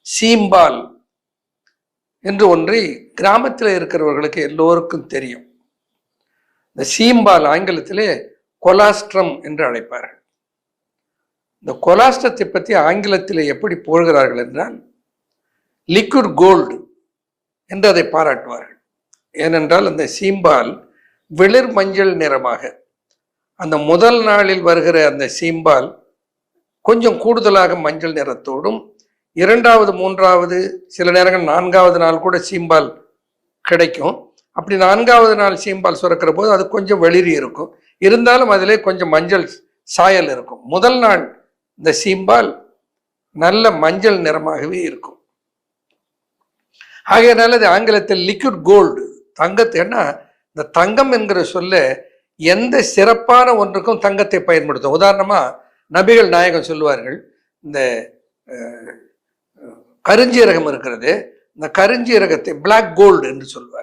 சீம்பால் என்று ஒன்றை கிராமத்தில் இருக்கிறவர்களுக்கு எல்லோருக்கும் தெரியும். இந்த சீம்பால் ஆங்கிலத்திலே கொலாஸ்ட்ரம் என்று அழைப்பார்கள். இந்த கொலாஸ்ட்ரத்தை பற்றி ஆங்கிலத்தில் எப்படி போடுகிறார்கள் என்றால் லிக்விட் கோல்டு என்று அதை பாராட்டுவார்கள். ஏனென்றால் அந்த சீம்பால் வெளிர் மஞ்சள் நிறமாக, அந்த முதல் நாளில் வருகிற அந்த சீம்பால் கொஞ்சம் கூடுதலாக மஞ்சள் நிறத்தோடும், இரண்டாவது மூன்றாவது சில நேரங்கள் நான்காவது நாள் கூட சீம்பால் கிடைக்கும். அப்படி நான்காவது நாள் சீம்பால் சுரக்கிற போது அது கொஞ்சம் வெளிரி இருக்கும், இருந்தாலும் அதிலே கொஞ்சம் மஞ்சள் சாயல் இருக்கும். முதல் நாள் இந்த சீம்பால் நல்ல மஞ்சள் நிறமாகவே இருக்கும். ஆகையினால அது ஆங்கிலத்தில் லிக்விட் கோல்டு, தங்கத்தைன்னா இந்த தங்கம் என்கிற சொல்ல எந்த சிறப்பான ஒன்றுக்கும் தங்கத்தை பயன்படுத்தும். உதாரணமா நபிகள் நாயகம் சொல்லுவார்கள், இந்த கருஞ்சீரகம் இருக்கிறது, இந்த கருஞ்சீரகத்தை பிளாக் கோல்டு என்று சொல்வார்.